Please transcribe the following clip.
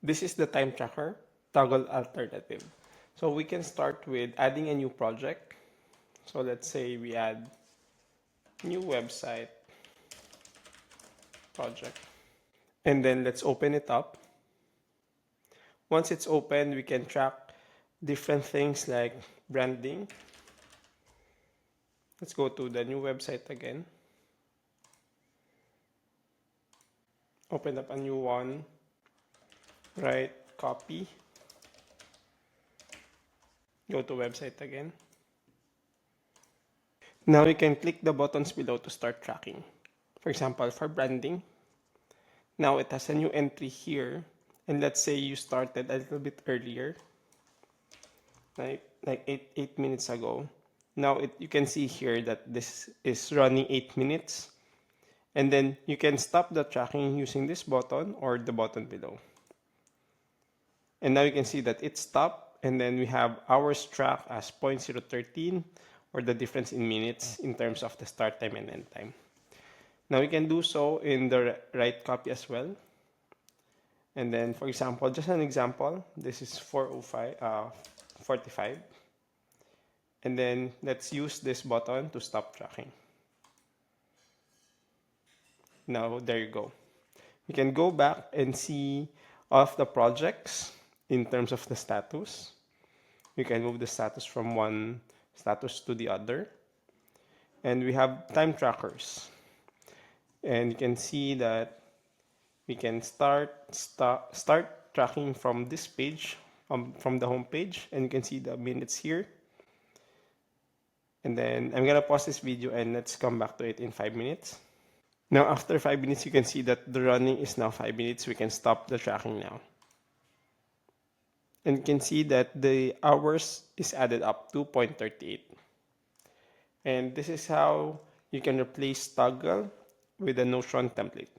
This is the time tracker Toggl alternative. So we can start with adding a new project. So let's say we add new website project. And then let's open it up. Once it's open, we can track different things like branding. Let's go to the new website again. Open up a new one. Right, copy. Go to website again. Now you can click the buttons below to start tracking. For example, for branding, now it has a new entry here. And let's say you started a little bit earlier, like 8 minutes ago. Now you can see here that this is running 8 minutes. And then you can stop the tracking using this button or the button below. And now you can see that it stopped, and then we have hours tracked as 0.013, or the difference in minutes in terms of the start time and end time. Now we can do so in the right copy as well. And then, for example, just an example, this is 4:45. And then let's use this button to stop tracking. Now, there you go. You can go back and see all of the projects in terms of the status. You can move the status from one status to the other. And we have time trackers. And you can see that we can start tracking from this page, from the home page, and you can see the minutes here. And then I'm gonna pause this video and let's come back to it in 5 minutes. Now after 5 minutes, you can see that the running is now 5 minutes. We can stop the tracking now. And you can see that the hours is added up to 0.38. And this is how you can replace Toggl with a Notion template.